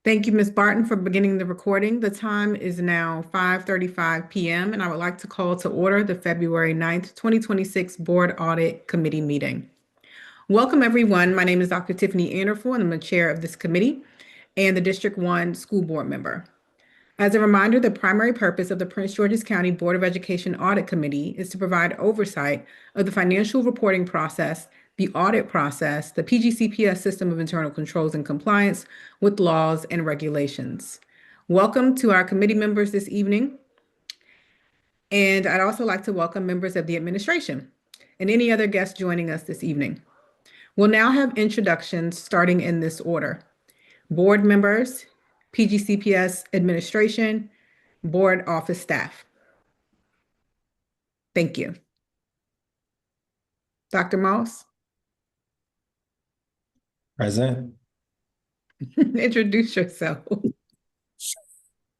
Thank you, Ms. Barton, for beginning the recording. The time is now 5:35 p.m., and I would like to call to order the February 9th, 2026 Board Audit Committee meeting. Welcome, everyone. My name is Dr. Tiffany Anderful, and I'm the chair of this committee and the District 1 school board member. As a reminder, the primary purpose of the Prince George's County Board of Education Audit Committee is to provide oversight of the financial reporting process, the audit process, the PGCPS system of internal controls and compliance with laws and regulations. Welcome to our committee members this evening. And I'd also like to welcome members of the administration and any other guests joining us this evening. We'll now have introductions starting in this order. Board members, PGCPS administration, board office staff. Thank you. Dr. Moss, Present. introduce yourself.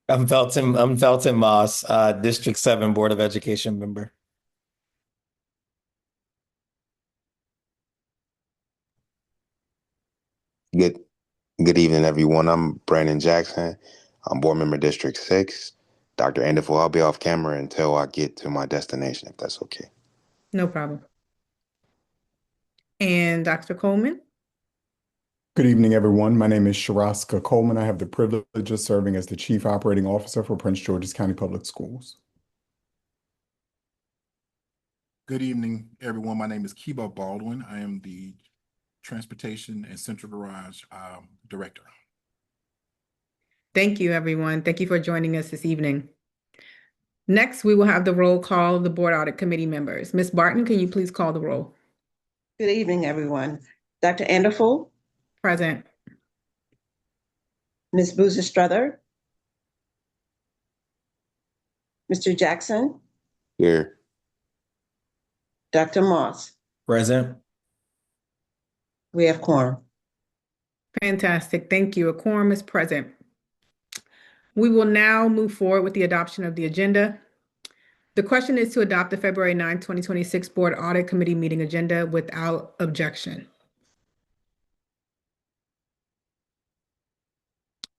I'm Felton Moss, District 7 Board of Education member. Good good evening, everyone. I'm Brandon Jackson. I'm board member District 6. Dr. Anderful, I'll be off camera until I get to my destination, if that's okay. No problem. And Dr. Coleman. Good evening, everyone. My name is Sharaska Coleman. I have the privilege of serving as the Chief Operating Officer for Prince George's County Public Schools. Good evening, everyone. My name is Kiba Baldwin. I am the Transportation and Central Garage Director. Thank you, everyone. Thank you for joining us this evening. Next, we will have the roll call of the Board Audit Committee members. Ms. Barton, can you please call the roll? Good evening, everyone. Dr. Anderful, Present. Ms. Boozer Struther, Mr. Jackson, Here. Dr. Moss. Present. We have quorum. Fantastic. Thank you. A quorum is present. We will now move forward with the adoption of the agenda. The question is to adopt the February 9, 2026 Board Audit Committee meeting agenda without objection.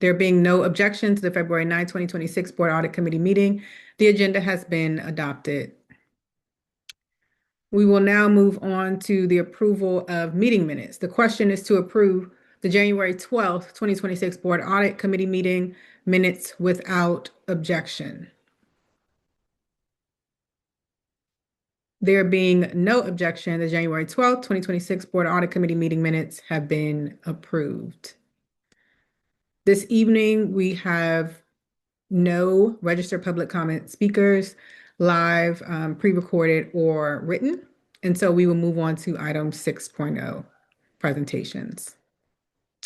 There being no objection to the February 9, 2026 Board Audit Committee meeting, the agenda has been adopted. We will now move on to the approval of meeting minutes. The question is to approve the January 12th, 2026 Board Audit Committee meeting minutes without objection. There being no objection, the January 12th, 2026 Board Audit Committee meeting minutes have been approved. This evening, we have no registered public comment speakers, live, pre-recorded, or written. And so we will move on to item 6.0, presentations.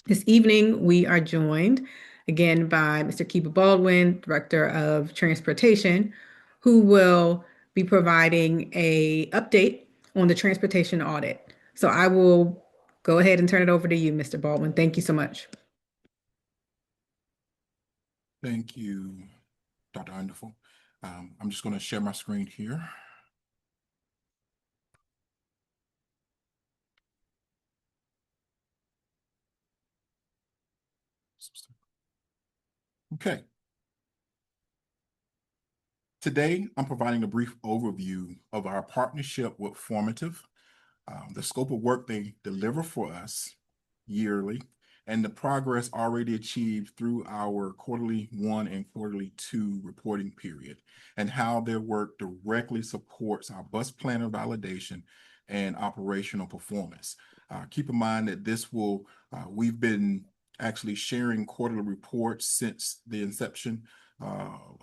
This evening, we are joined again by Mr. Kiba Baldwin, Director of Transportation, who will be providing an update on the transportation audit. So I will go ahead and turn it over to you, Mr. Baldwin. Thank you so much. Thank you, Dr. Anderful. I'm just going to share my screen here. Okay. Today, I'm providing a brief overview of our partnership with Formative, the scope of work they deliver for us yearly, and the progress already achieved through our quarterly 1 and quarterly 2 reporting period, and how their work directly supports our bus planner validation and operational performance. Keep in mind that we've been actually sharing quarterly reports since the inception,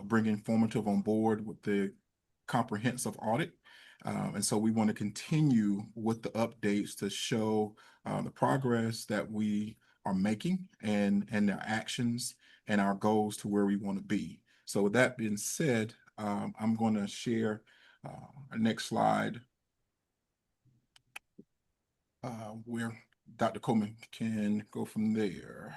bringing Formative on board with the comprehensive audit. And so we want to continue with the updates to show the progress that we are making and their actions and our goals to where we want to be. So with that being said, I'm going to share our next slide where Dr. Coleman can go from there.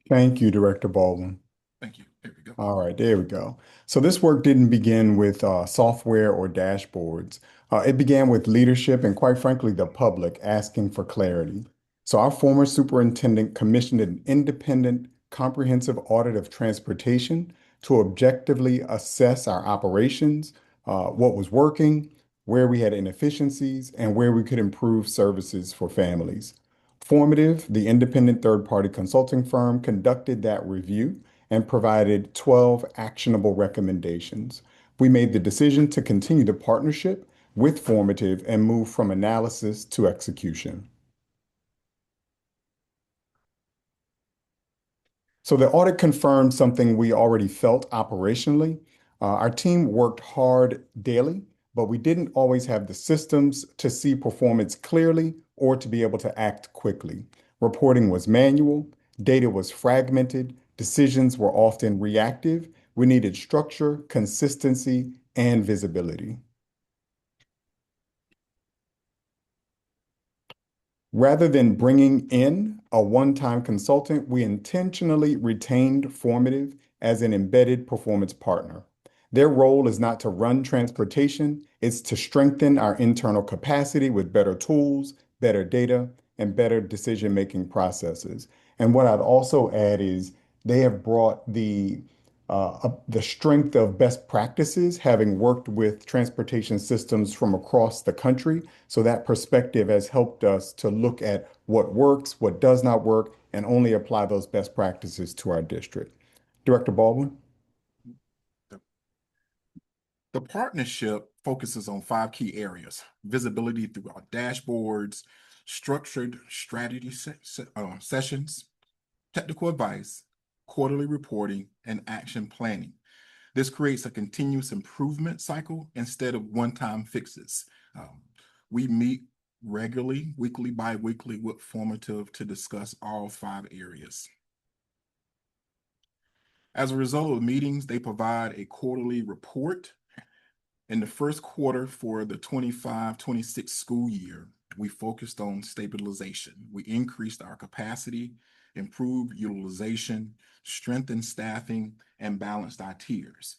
Thank you, Director Baldwin. Thank you. There we go. All right, there we go. So this work didn't begin with software or dashboards. It began with leadership and, quite frankly, the public asking for clarity. So our former superintendent commissioned an independent comprehensive audit of transportation to objectively assess our operations, what was working, where we had inefficiencies, and where we could improve services for families. Formative, the independent third-party consulting firm, conducted that review and provided 12 actionable recommendations. We made the decision to continue the partnership with Formative and move from analysis to execution. So the audit confirmed something we already felt operationally. Our team worked hard daily, but we didn't always have the systems to see performance clearly or to be able to act quickly. Reporting was manual, data was fragmented, decisions were often reactive. We needed structure, consistency, and visibility. Rather than bringing in a one-time consultant, we intentionally retained Formative as an embedded performance partner. Their role is not to run transportation, it's to strengthen our internal capacity with better tools, better data, and better decision-making processes. And what I'd also add is they have brought the strength of best practices, having worked with transportation systems from across the country. So that perspective has helped us to look at what works, what does not work, and only apply those best practices to our district. Director Baldwin? The partnership focuses on 5 key areas: visibility through our dashboards, structured strategy sessions, technical advice, quarterly reporting, and action planning. This creates a continuous improvement cycle instead of one-time fixes. We meet regularly, weekly, bi-weekly with Formative to discuss all 5 areas. As a result of the meetings, they provide a quarterly report. In the first quarter for the 25-26 school year, we focused on stabilization. We increased our capacity, improved utilization, strengthened staffing, and balanced our tiers.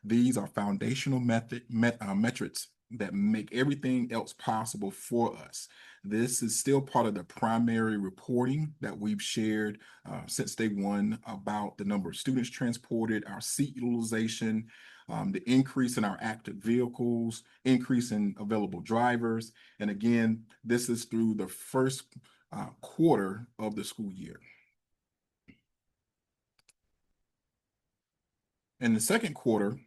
These are foundational metrics that make everything else possible for us. This is still part of the primary reporting that we've shared since day one about the number of students transported, our seat utilization, the increase in our active vehicles, increase in available drivers. And again, this is through the first quarter of the school year. In the second quarter,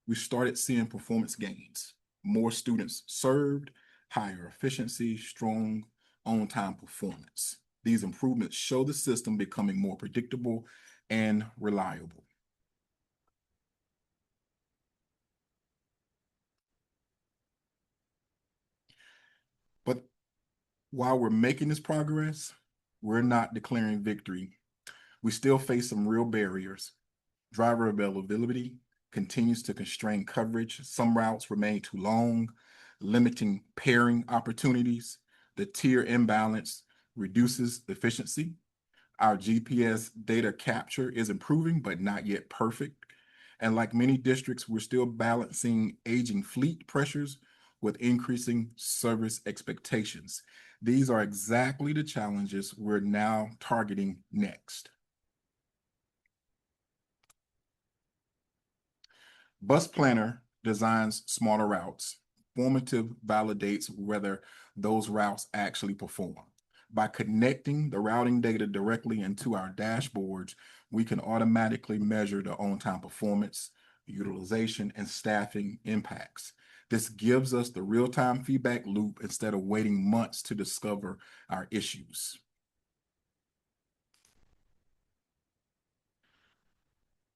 we started seeing performance gains, more students served, higher efficiency, strong on-time performance. These improvements show the system becoming more predictable and reliable. But while we're making this progress, we're not declaring victory. We still face some real barriers. Driver availability continues to constrain coverage. Some routes remain too long, limiting pairing opportunities. The tier imbalance reduces efficiency. Our GPS data capture is improving, but not yet perfect. And like many districts, we're still balancing aging fleet pressures with increasing service expectations. These are exactly the challenges we're now targeting next. Bus Planner designs smaller routes. Formative validates whether those routes actually perform. By connecting the routing data directly into our dashboards, we can automatically measure the on-time performance, utilization, and staffing impacts. This gives us the real-time feedback loop instead of waiting months to discover our issues.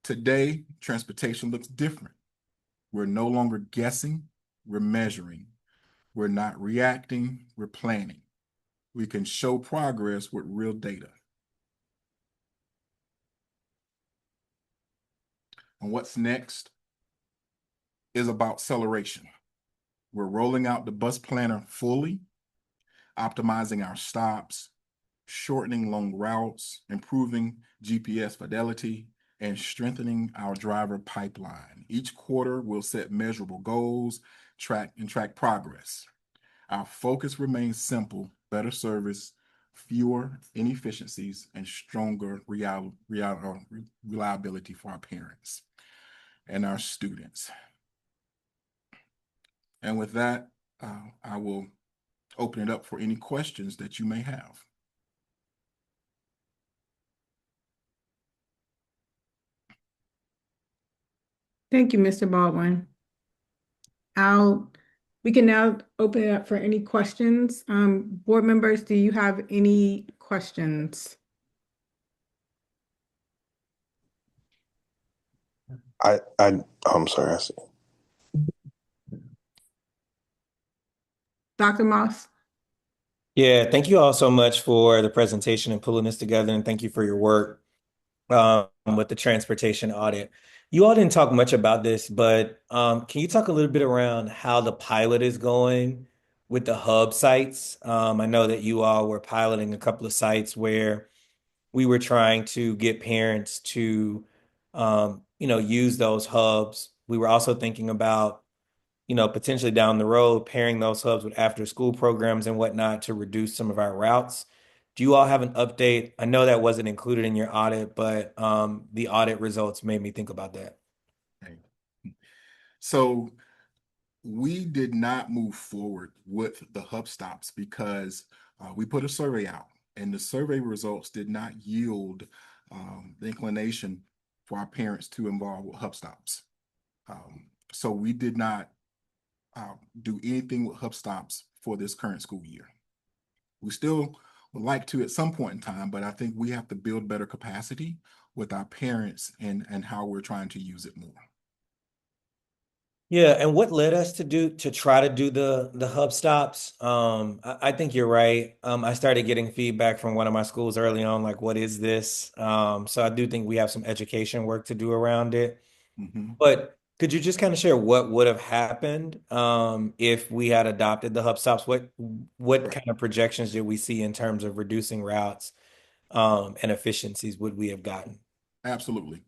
Today, transportation looks different. We're no longer guessing, we're measuring. We're not reacting, we're planning. We can show progress with real data. And what's next is about acceleration. We're rolling out the bus planner fully, optimizing our stops, shortening long routes, improving GPS fidelity, and strengthening our driver pipeline. Each quarter, we'll set measurable goals, track progress. Our focus remains simple: better service, fewer inefficiencies, and stronger reliability for our parents and our students. And with that, I will open it up for any questions that you may have. Thank you, Mr. Baldwin. We can now open it up for any questions. Board members, do you have any questions? I'm sorry. I see. Dr. Moss? Yeah, thank you all so much for the presentation and pulling this together, and thank you for your work with the transportation audit. You all didn't talk much about this, but can you talk a little bit around how the pilot is going with the hub sites? I know that you all were piloting a couple of sites where we were trying to get parents to, use those hubs. We were also thinking about, potentially down the road, pairing those hubs with after school programs and whatnot to reduce some of our routes. Do you all have an update? I know that wasn't included in your audit, but the audit results made me think about that. Okay. So we did not move forward with the hub stops because we put a survey out, and the survey results did not yield the inclination for our parents to involve with hub stops. So we did not do anything with hub stops for this current school year. We still would like to at some point in time, but I think we have to build better capacity with our parents and how we're trying to use it more. Yeah, and what led us to try to do the hub stops? I think you're right. I started getting feedback from one of my schools early on, like, what is this? So I do think we have some education work to do around it. Mm-hmm. But could you just kind of share what would have happened if we had adopted the hub stops? What Right. kind of projections did we see in terms of reducing routes and efficiencies would we have gotten? Absolutely.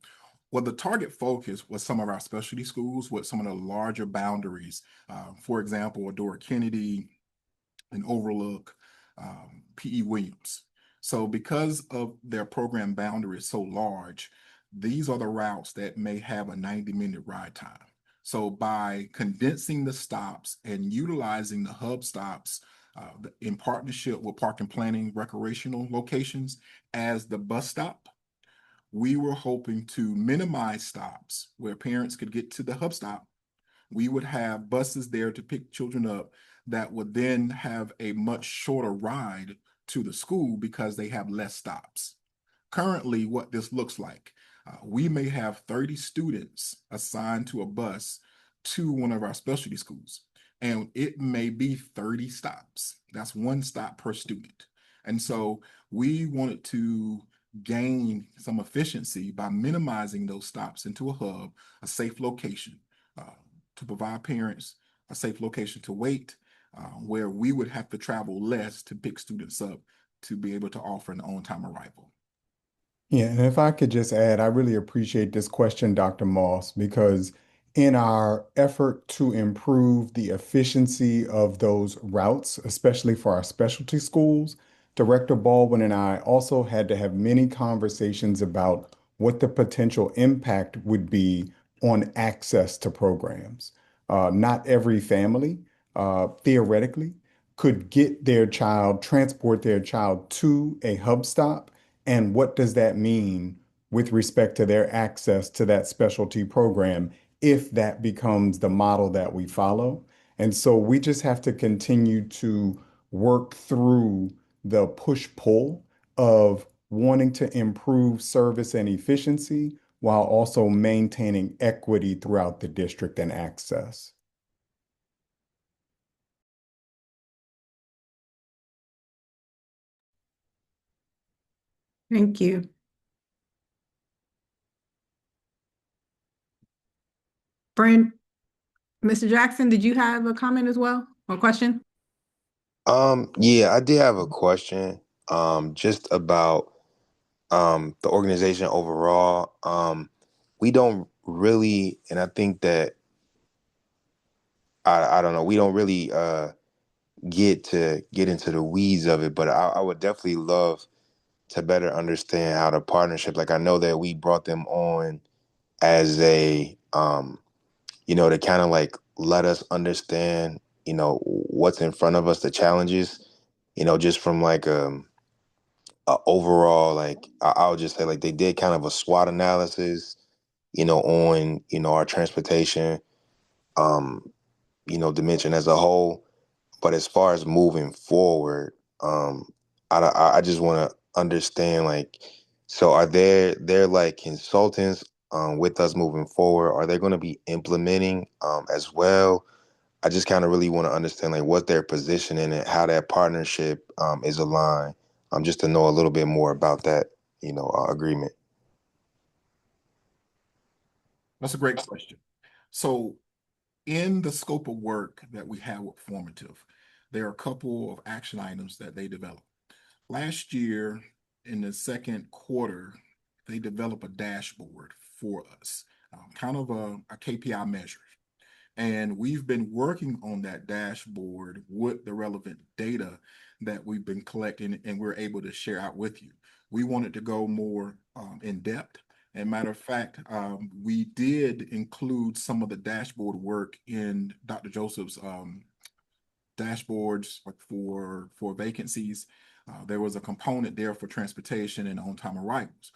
Well, the target focus was some of our specialty schools with some of the larger boundaries. For example, Adora Kennedy and Overlook, P.E. Williams. So because of their program boundaries so large, these are the routes that may have a 90-minute ride time. So by condensing the stops and utilizing the hub stops in partnership with park and planning recreational locations as the bus stop, we were hoping to minimize stops where parents could get to the hub stop. We would have buses there to pick children up that would then have a much shorter ride to the school because they have less stops. Currently, what this looks like, we may have 30 students assigned to a bus to one of our specialty schools, and it may be 30 stops. That's one stop per student. And so we wanted to gain some efficiency by minimizing those stops into a hub, a safe location, to provide parents a safe location to wait, where we would have to travel less to pick students up to be able to offer an on-time arrival. Yeah, and if I could just add, I really appreciate this question, Dr. Moss, because in our effort to improve the efficiency of those routes, especially for our specialty schools, Director Baldwin and I also had to have many conversations about what the potential impact would be on access to programs. Not every family, theoretically, could get their child, transport their child to a hub stop, and what does that mean with respect to their access to that specialty program if that becomes the model that we follow? And so we just have to continue to work through the push-pull of wanting to improve service and efficiency while also maintaining equity throughout the district and access. Thank you. Brent, Mr. Jackson, did you have a comment as well or question? Yeah, I did have a question, just about, the organization overall. We don't really, and I think that, I don't know, we don't really, get into the weeds of it, but I would definitely love to better understand how the partnership, like I know that we brought them on as a to kind of like let us understand, what's in front of us, the challenges, just from like a overall, like I'll just say like they did kind of a SWOT analysis, on, our transportation, um, dimension as a whole. But as far as moving forward, I just want to understand, like, so are there like consultants with us moving forward? Are they going to be implementing as well? I just kind of really want to understand like what their position in it, how that partnership is aligned, just to know a little bit more about that, agreement. That's a great question. So in the scope of work that we have with Formative, there are a couple of action items that they developed. Last year, in the second quarter, they developed a dashboard for us, kind of a KPI measure. And we've been working on that dashboard with the relevant data that we've been collecting and we're able to share out with you. We wanted to go more in depth. And matter of fact, we did include some of the dashboard work in Dr. Joseph's dashboards for vacancies. There was a component there for transportation and on-time arrivals.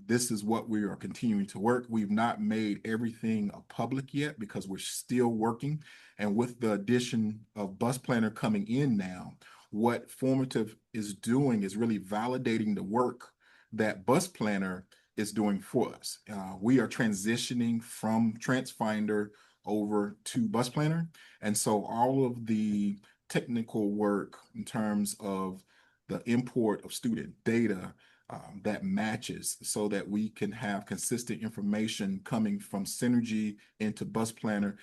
This is what we are continuing to work. We've not made everything public yet because we're still working. And with the addition of Bus Planner coming in now, what Formative is doing is really validating the work that Bus Planner is doing for us. We are transitioning from TransFinder over to Bus Planner. And so all of the technical work in terms of the import of student data that matches so that we can have consistent information coming from Synergy into Bus Planner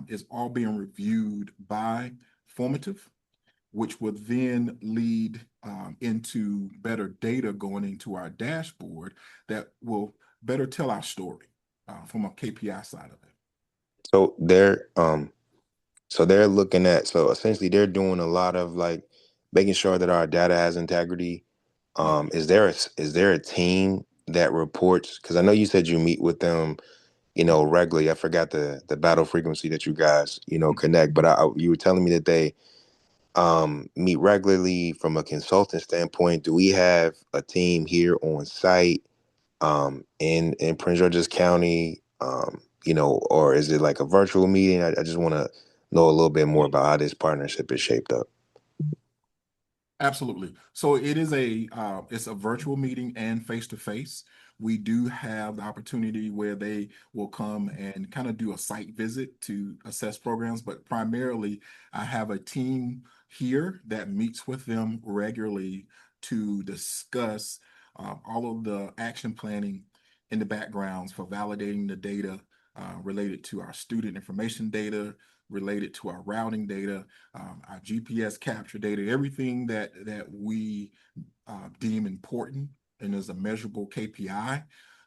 is all being reviewed by Formative, which would then lead into better data going into our dashboard that will better tell our story from a KPI side of it. So they're looking at, so essentially they're doing a lot of like making sure that our data has integrity. Yeah. Is there a team that reports? Because I know you said you meet with them, regularly. I forgot the battle frequency that you guys, connect. But you were telling me that they meet regularly from a consultant standpoint. Do we have a team here on site in Prince George's County? Or is it like a virtual meeting? I just want to know a little bit more about how this partnership is shaped up. Absolutely. So it is it's a virtual meeting and face to face. We do have the opportunity where they will come and kind of do a site visit to assess programs, but primarily I have a team here that meets with them regularly to discuss all of the action planning in the backgrounds for validating the data related to our student information data, related to our routing data, our GPS capture data, everything that we deem important and is a measurable KPI,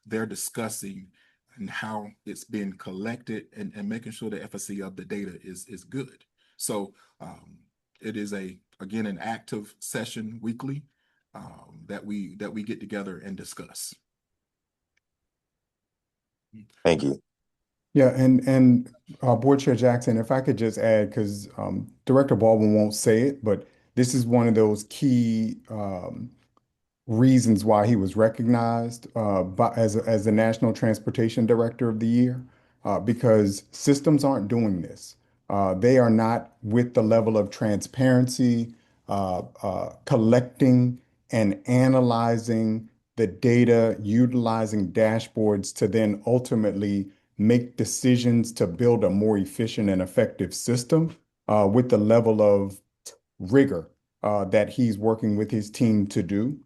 they're discussing and how it's been collected and making sure the efficacy of the data is good. So it is again an active session weekly that we get together and discuss. Thank you. Yeah, and Board Chair Jackson, if I could just add, because Director Baldwin won't say it, but this is one of those key reasons why he was recognized as the National Transportation Director of the Year, because systems aren't doing this. They are not with the level of transparency, collecting and analyzing the data, utilizing dashboards to then ultimately make decisions to build a more efficient and effective system with the level of rigor that he's working with his team to do.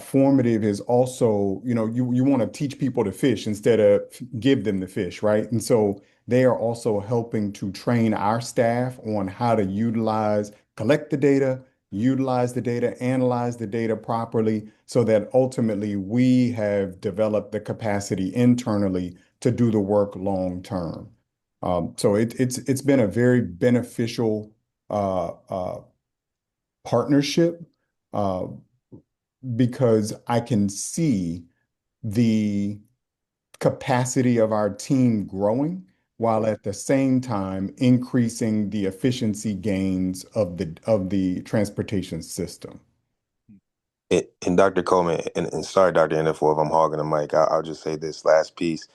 Formative is also, you want to teach people to fish instead of give them the fish, right? And so they are also helping to train our staff on how to collect the data, analyze the data properly, so that ultimately we have developed the capacity internally to do the work long term. So it's been a very beneficial partnership uh, because I can see the capacity of our team growing while at the same time increasing the efficiency gains of the transportation system. And Dr. Coleman, and sorry, Dr. Enderford, if I'm hogging the mic, I'll just say this last piece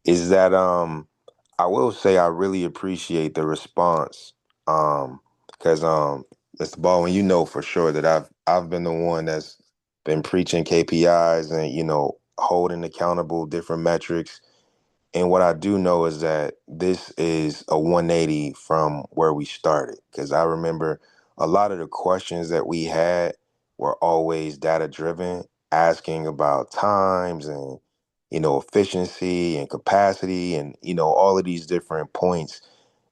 is that I will say I really appreciate the response because Mr. Baldwin, you know for sure that I've been the one that's been preaching KPIs and holding accountable different metrics. And what I do know is that this is a 180 from where we started. Because I remember a lot of the questions that we had were always data driven, asking about times and, efficiency and capacity and, all of these different points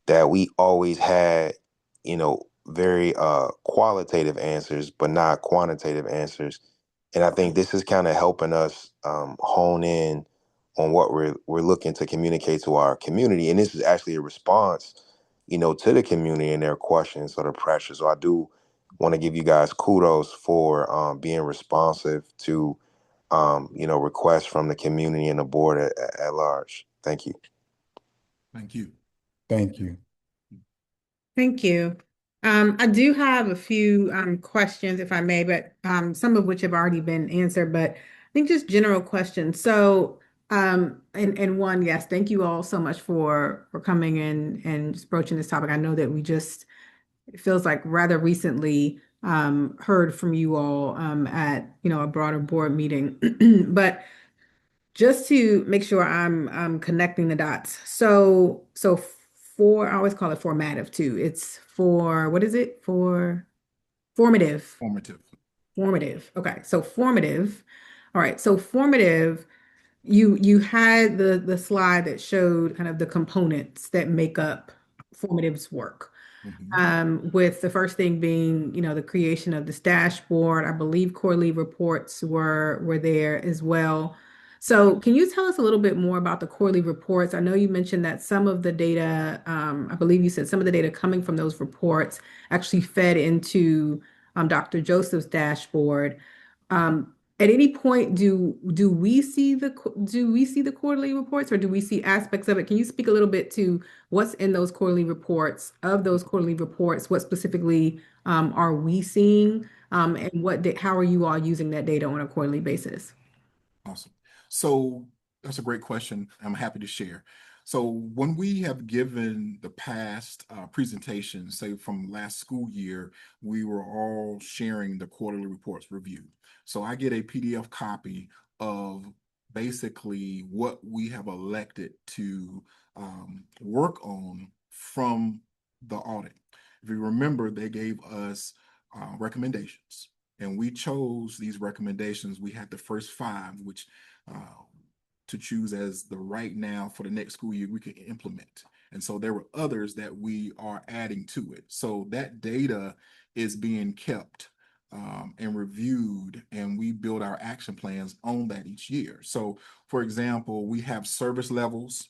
that we always had, very qualitative answers, but not quantitative answers. And I think this is kind of helping us hone in on what we're looking to communicate to our community. And this is actually a response, to the community and their questions or the pressure. So I do want to give you guys kudos for being responsive to, requests from the community and the board at large. Thank you. Thank you. Thank you. Thank you. I do have a few questions, if I may, but some of which have already been answered, but I think just general questions. So, and one, yes, thank you all so much for coming in and just broaching this topic. I know that we just, it feels like rather recently heard from you all at, a broader board meeting. But just to make sure I'm connecting the dots. So for I always call it formative too. It's for what is it? For formative. Formative. Formative. Okay. So formative. All right. So formative, you had the slide that showed kind of the components that make up formative's work. Mhm. With the first thing being, the creation of this dashboard. I believe quarterly reports were there as well. So can you tell us a little bit more about the quarterly reports? I know you mentioned that some of the data, I believe you said some of the data coming from those reports actually fed into Dr. Joseph's dashboard. At any point, do we see the quarterly reports, or do we see aspects of it? Can you speak a little bit to what's in those quarterly reports? Of those quarterly reports, what specifically are we seeing, and how are you all using that data on a quarterly basis? Awesome. So that's a great question. I'm happy to share. So when we have given the past presentations, say from last school year, we were all sharing the quarterly reports review. So I get a PDF copy of basically what we have elected to work on from the audit. If you remember, they gave us recommendations, and we chose these recommendations. We had the first five, which uh, to choose as the right now for the next school year we could implement. And so there were others that we are adding to it. So that data is being kept and reviewed, and we build our action plans on that each year. So, for example, we have service levels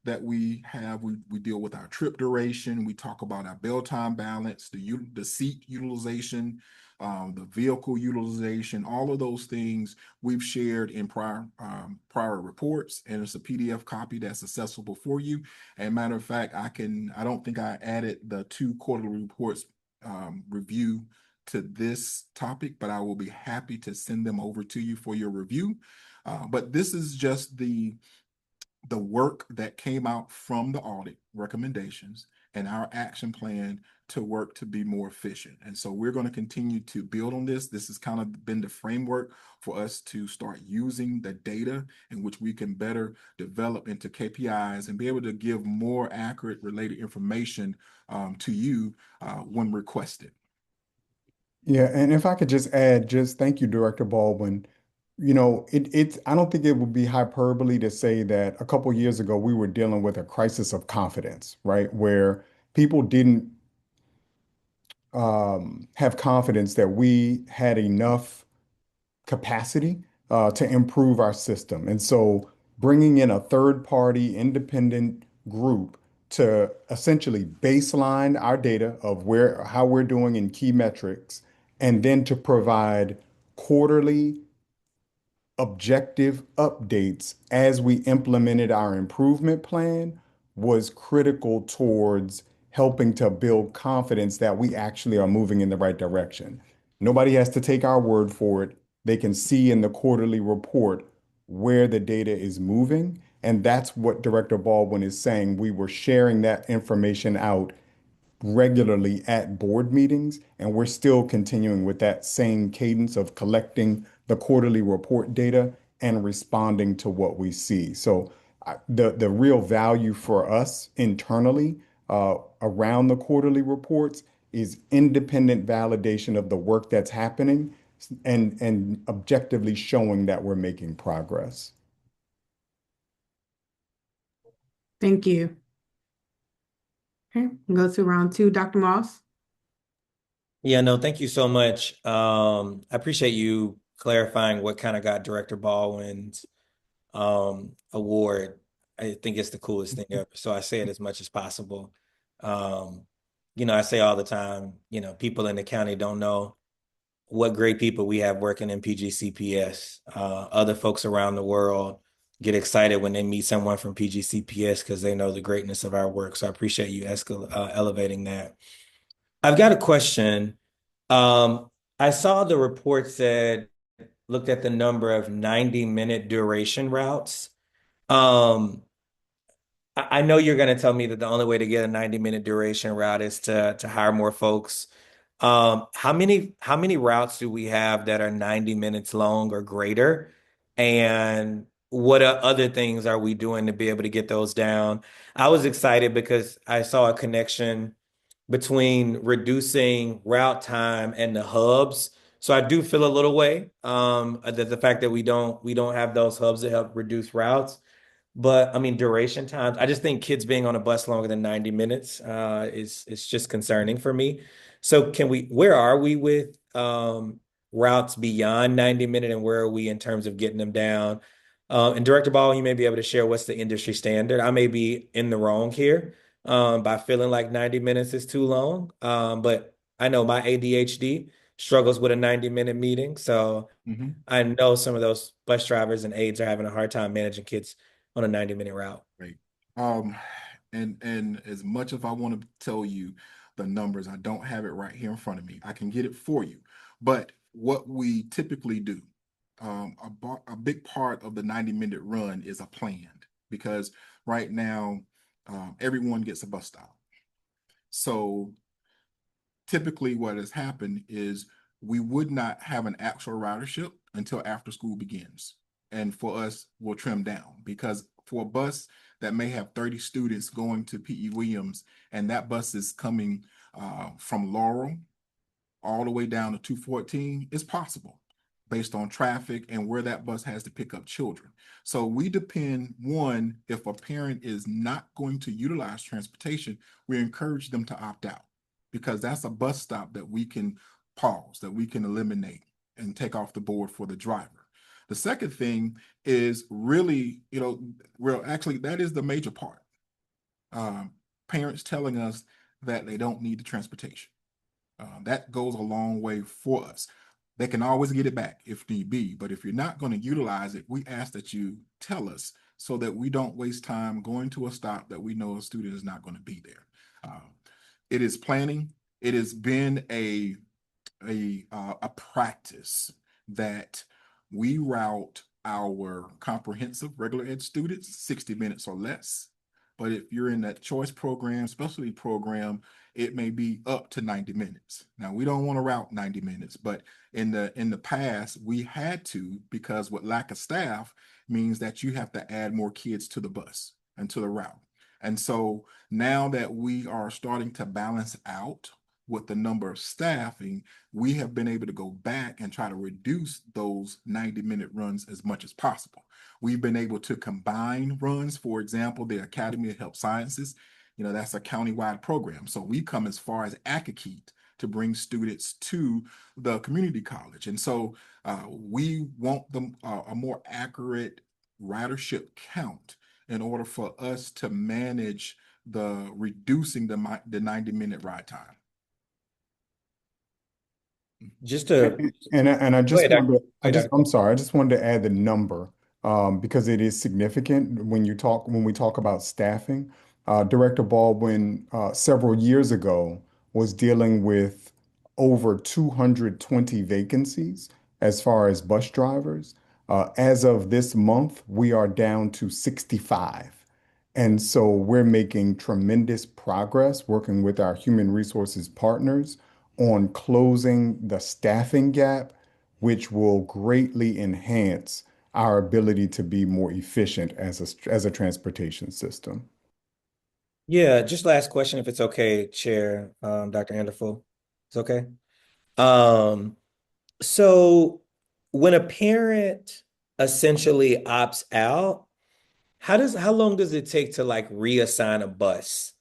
that we have. We deal with our trip duration. We talk about our bell time balance, the seat utilization, the vehicle utilization, all of those things we've shared in prior reports, and it's a PDF copy that's accessible for you. And matter of fact, I don't think I added the two quarterly reports review to this topic, but I will be happy to send them over to you for your review. But this is just the work that came out from the audit recommendations and our action plan to work to be more efficient. And so we're going to continue to build on this. This has kind of been the framework for us to start using the data in which we can better develop into KPIs and be able to give more accurate related information to you when requested. Yeah, and if I could just add, just thank you, Director Baldwin. It's I don't think it would be hyperbole to say that a couple years ago we were dealing with a crisis of confidence, right? Where people didn't have confidence that we had enough capacity to improve our system. And so bringing in a third party independent group to essentially baseline our data of how we're doing in key metrics, and then to provide quarterly objective updates as we implemented our improvement plan was critical towards helping to build confidence that we actually are moving in the right direction. Nobody has to take our word for it. They can see in the quarterly report where the data is moving. And that's what Director Baldwin is saying. We were sharing that information out regularly at board meetings, and we're still continuing with that same cadence of collecting the quarterly report data and responding to what we see. So the real value for us internally around the quarterly reports is independent validation of the work that's happening and objectively showing that we're making progress. Thank you. Okay, we'll go to round two. Dr. Moss. Yeah, no, thank you so much. I appreciate you clarifying what kind of got Director Baldwin's award. I think it's the coolest thing ever. So I say it as much as possible. I say all the time, people in the county don't know what great people we have working in PGCPS. Other folks around the world get excited when they meet someone from PGCPS because they know the greatness of our work. So I appreciate you elevating that. I've got a question. I saw the report looked at the number of 90-minute duration routes. I know you're going to tell me that the only way to get a 90-minute duration route is to hire more folks. How many routes do we have that are 90 minutes long or greater? And what other things are we doing to be able to get those down? I was excited because I saw a connection between reducing route time and the hubs. So I do feel a little way that the fact that we don't have those hubs that help reduce routes. But I mean, duration times, I just think kids being on a bus longer than 90 minutes is just concerning for me. So where are we with routes beyond 90 minutes, and where are we in terms of getting them down? And Director Ball, you may be able to share what's the industry standard. I may be in the wrong here by feeling like 90 minutes is too long. But I know my ADHD struggles with a 90-minute meeting. So I know some of those bus drivers and aides are having a hard time managing kids on a 90-minute route. Right. And as much as I want to tell you the numbers, I don't have it right here in front of me. I can get it for you. But what we typically do, a big part of the 90-minute run is a planned, because right now everyone gets a bus stop. So typically what has happened is we would not have an actual ridership until after school begins. And for us, we'll trim down, because for a bus that may have 30 students going to P.E. Williams, and that bus is coming from Laurel all the way down to 214, it's possible based on traffic and where that bus has to pick up children. So we depend, one, if a parent is not going to utilize transportation, we encourage them to opt out, because that's a bus stop that we can pause, that we can eliminate and take off the board for the driver. The second thing is really, actually, that is the major part. Parents telling us that they don't need the transportation. That goes a long way for us. They can always get it back if need be, but if you're not going to utilize it, we ask that you tell us so that we don't waste time going to a stop that we know a student is not going to be there. It is planning. It has been a practice that we route our comprehensive regular ed students 60 minutes or less. But if you're in that choice program, specialty program, it may be up to 90 minutes. Now, we don't want to route 90 minutes, but in the past, we had to, because with lack of staff means that you have to add more kids to the bus and to the route. And so now that we are starting to balance out with the number of staffing, we have been able to go back and try to reduce those 90-minute runs as much as possible. We've been able to combine runs. For example, the Academy of Health Sciences, that's a countywide program. So we come as far as Accokeet to bring students to the community college. And so we want a more accurate ridership count in order for us to manage the reducing the 90-minute ride time. Just to And I go just ahead, Dr. wanted to, Go ahead, Dr. I'm sorry, I just wanted to add the number because it is significant when we talk about staffing. Director Baldwin several years ago was dealing with over 220 vacancies as far as bus drivers. As of this month, we are down to 65. And so we're making tremendous progress working with our human resources partners on closing the staffing gap, which will greatly enhance our ability to be more efficient as a transportation system. Yeah, just last question, if it's okay, Chair, Dr. Anderfull. It's okay. Um, so when a parent essentially opts out, how long does it take to like reassign a bus?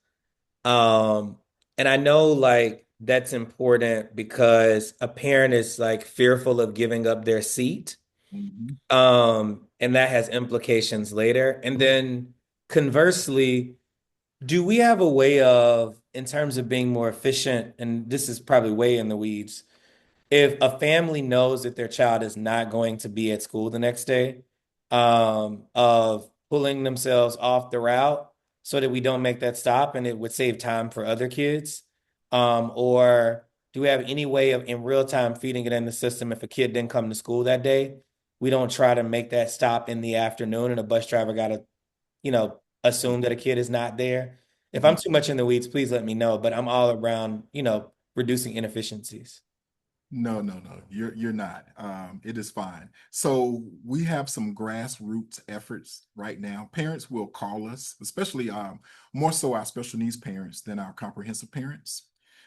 Um, and I know like that's important because a parent is like fearful of giving up their seat. Mhm. And that has implications later. And then conversely, do we have a way of, in terms of being more efficient, and this is probably way in the weeds, if a family knows that their child is not going to be at school the next day, of pulling themselves off the route so that we don't make that stop and it would save time for other kids? Or do we have any way of in real time feeding it in the system if a kid didn't come to school that day? We don't try to make that stop in the afternoon and a bus driver got to, assume that a kid is not there. If I'm too much in the weeds, please let me know, but I'm all around, reducing inefficiencies. No, no, no. You're not. It is fine. So we have some grassroots efforts right now. Parents will call us, especially more so our special needs parents than our comprehensive parents.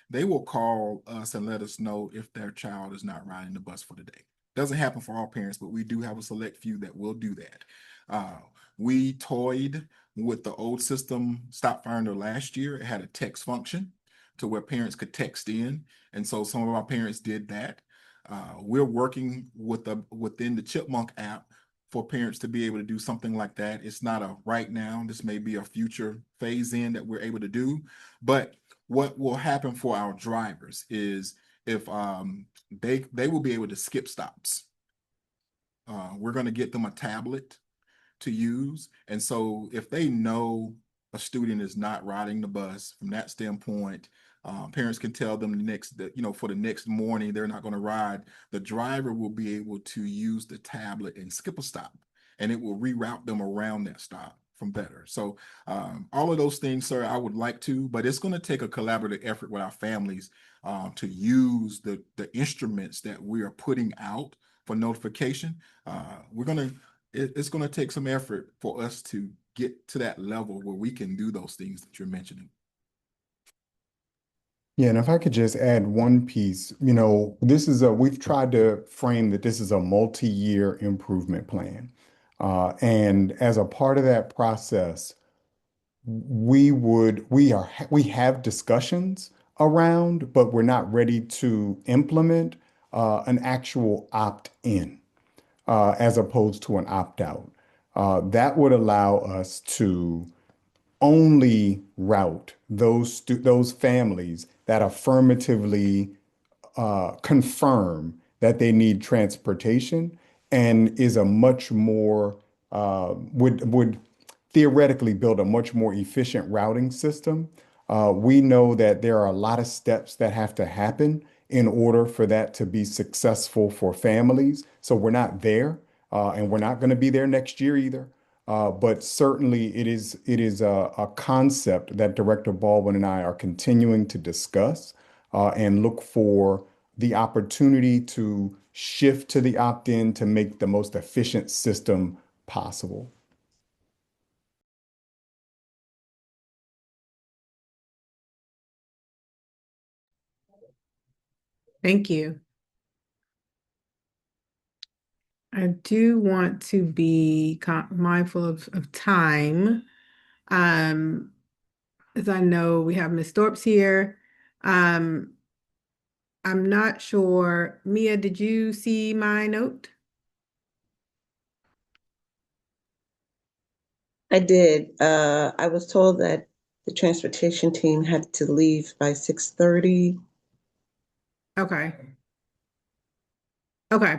They will call us and let us know if their child is not riding the bus for the day. Doesn't happen for all parents, but we do have a select few that will do that. Uh, we toyed with the old system Stop Finder last year. It had a text function to where parents could text in, and so some of our parents did that. We're working within the Chipmunk app for parents to be able to do something like that. It's not a right now. This may be a future phase in that we're able to do. But what will happen for our drivers is if they will be able to skip stops. We're going to get them a tablet to use. And so if they know a student is not riding the bus from that standpoint, parents can tell them for the next morning, they're not going to ride. The driver will be able to use the tablet and skip a stop, and it will reroute them around that stop from better. So all of those things, sir, I would like to, but it's going to take a collaborative effort with our families to use the instruments that we are putting out for notification. It's going to take some effort for us to get to that level where we can do those things that you're mentioning. Yeah, and if I could just add one piece, we've tried to frame that this is a multi-year improvement plan. And as a part of that process, we have discussions around, but we're not ready to implement an actual opt-in as opposed to an opt-out. That would allow us to only route those families that affirmatively confirm that they need transportation and is a much more would theoretically build a much more efficient routing system. We know that there are a lot of steps that have to happen in order for that to be successful for families. So we're not there, and we're not going to be there next year either. But certainly it is a concept that Director Baldwin and I are continuing to discuss and look for the opportunity to shift to the opt-in to make the most efficient system possible. Thank you. I do want to be mindful of time, um, as I know we have Ms. Thorpe's here. Um, I'm not sure. Mia, did you see my note? I did. I was told that the transportation team had to leave by 6:30. Okay. Okay.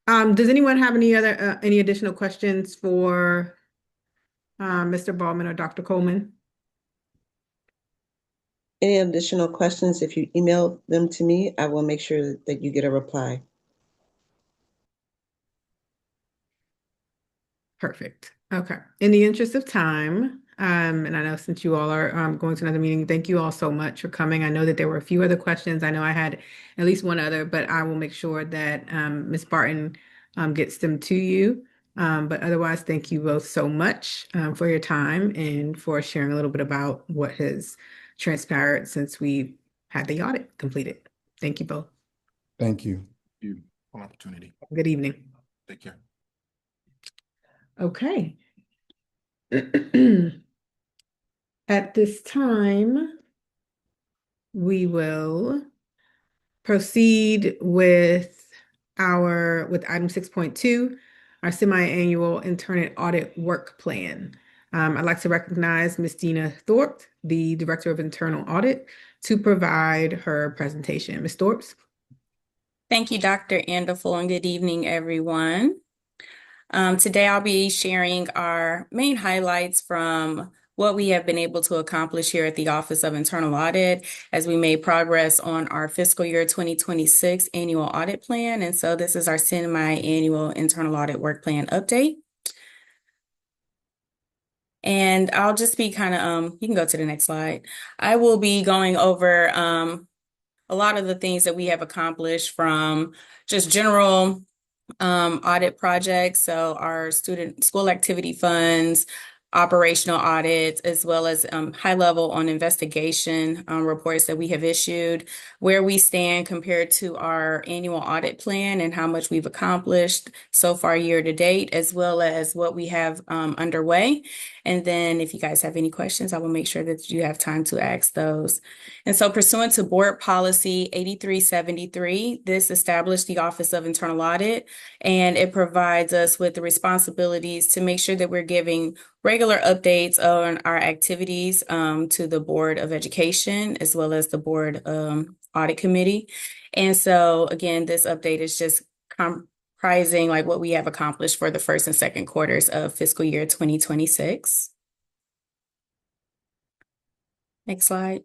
Does anyone have any additional questions for Mr. Ballman or Dr. Coleman? Any additional questions, if you email them to me, I will make sure that you get a reply. Perfect. Okay. In the interest of time, and I know since you all are going to another meeting, thank you all so much for coming. I know that there were a few other questions. I know I had at least one other, but I will make sure that Ms. Barton gets them to you. But otherwise, thank you both so much for your time and for sharing a little bit about what has transpired since we had the audit completed. Thank you both. Thank you. You for opportunity. Good evening. Take care. Okay. At this time, we will proceed with item 6.2, our semi-annual internal audit work plan. I'd like to recognize Ms. Dina Thorpe, the Director of Internal Audit, to provide her presentation. Ms. Thorpe? Thank you, Dr. Andeful, and good evening, everyone. Today I'll be sharing our main highlights from what we have been able to accomplish here at the Office of Internal Audit as we made progress on our fiscal year 2026 annual audit plan. And so this is our semi-annual internal audit work plan update. And I'll just be kind of, you can go to the next slide. I will be going over a lot of the things that we have accomplished from just general audit projects. So our student school activity funds, operational audits, as well as high level on investigation reports that we have issued, where we stand compared to our annual audit plan and how much we've accomplished so far year to date, as well as what we have underway. And then if you guys have any questions, I will make sure that you have time to ask those. And so pursuant to Board Policy 8373, this established the Office of Internal Audit, and it provides us with the responsibilities to make sure that we're giving regular updates on our activities to the Board of Education, as well as the Board Audit Committee. And so again, this update is just comprising like what we have accomplished for the first and second quarters of fiscal year 2026. Next slide.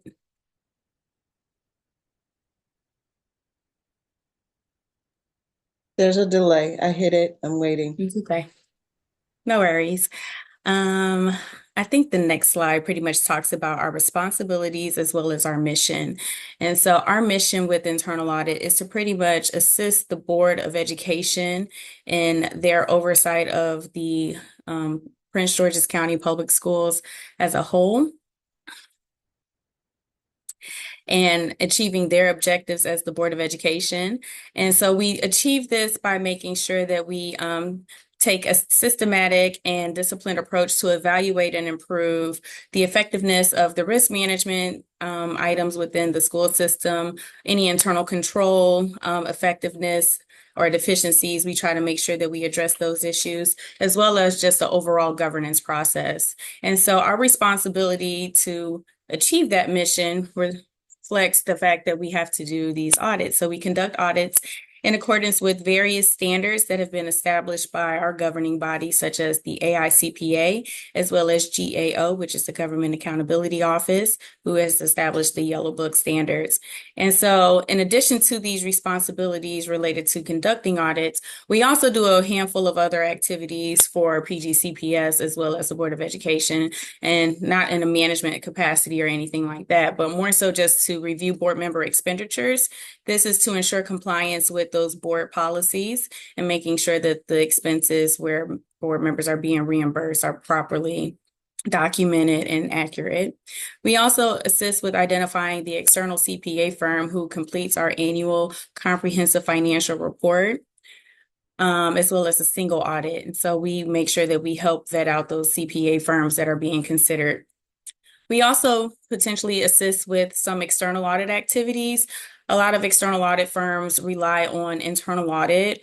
There's a delay. I hit it. I'm waiting. Okay. No worries. I think the next slide pretty much talks about our responsibilities as well as our mission. And so our mission with internal audit is to pretty much assist the Board of Education in their oversight of the Prince George's County Public Schools as a whole, and achieving their objectives as the Board of Education. And so we achieve this by making sure that we take a systematic and disciplined approach to evaluate and improve the effectiveness of the risk management items within the school system, any internal control, effectiveness, or deficiencies. We try to make sure that we address those issues, as well as just the overall governance process. And so our responsibility to achieve that mission reflects the fact that we have to do these audits. So we conduct audits in accordance with various standards that have been established by our governing bodies, such as the AICPA, as well as GAO, which is the Government Accountability Office, who has established the Yellow Book standards. And so in addition to these responsibilities related to conducting audits, we also do a handful of other activities for PGCPS, as well as the Board of Education, and not in a management capacity or anything like that, but more so just to review board member expenditures. This is to ensure compliance with those board policies and making sure that the expenses where board members are being reimbursed are properly documented and accurate. We also assist with identifying the external CPA firm who completes our annual comprehensive financial report, as well as a single audit. And so we make sure that we help vet out those CPA firms that are being considered. We also potentially assist with some external audit activities. A lot of external audit firms rely on internal audit